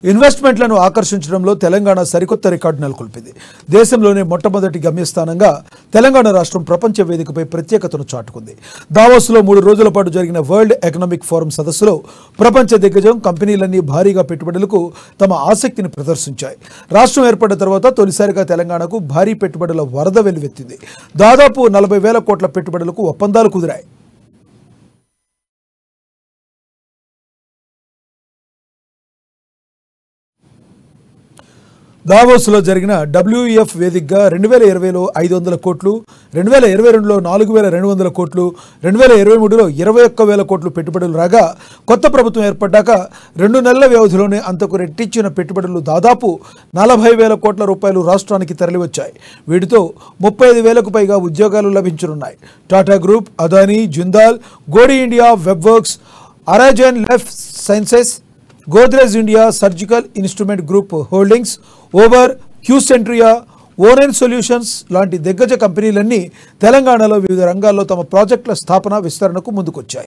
ఇన్వెస్ట్మెంట్లను ఆకర్షించడంలో తెలంగాణ సరికొత్త రికార్డు నెలకొల్పింది. దేశంలోనే మొట్టమొదటి గమ్యస్థానంగా తెలంగాణ రాష్ట్రం ప్రపంచ వేదికపై ప్రత్యేకతను చాటుకుంది. దావోస్లో 3 రోజుల పాటు జరిగిన వరల్డ్ ఎకనామిక్ ఫోరం సదస్సులో ప్రపంచ దిగ్గజం కంపెనీలన్నీ భారీగా పెట్టుబడులకు తమ ఆసక్తిని ప్రదర్శించాయి. రాష్ట్రం ఏర్పడిన తర్వాత తొలిసారిగా తెలంగాణకు భారీ పెట్టుబడుల వరద వెల్లువెత్తింది. దాదాపు 40,000 కోట్ల పెట్టుబడులకు ఒప్పందాలు కుదిరాయి. దావోస్లో జరిగిన WEF వేదికగా 2020లో 500 కోట్లు, 2022లో 4,200 కోట్లు, 2023లో 21,000 కోట్లు పెట్టుబడులు రాగా, కొత్త ప్రభుత్వం ఏర్పడ్డాక 2 నెలల వ్యవధిలోనే అంతకు రెట్టించిన పెట్టుబడులు దాదాపు 40,000 కోట్ల రూపాయలు రాష్ట్రానికి తరలివచ్చాయి. వీటితో 35,000కు పైగా ఉద్యోగాలు లభించనున్నాయి. Tata group, Adani, Jindal, Godi India, Web Werks, Aragen life sciences, Godrej India surgical instrument group holdings, ఓవర్, క్యూసెంట్రియా, ఓనెన్ సొల్యూషన్స్ లాంటి దిగ్గజ కంపెనీలన్నీ తెలంగాణలో వివిధ రంగాల్లో తమ ప్రాజెక్టుల స్థాపన, విస్తరణకు ముందుకొచ్చాయి.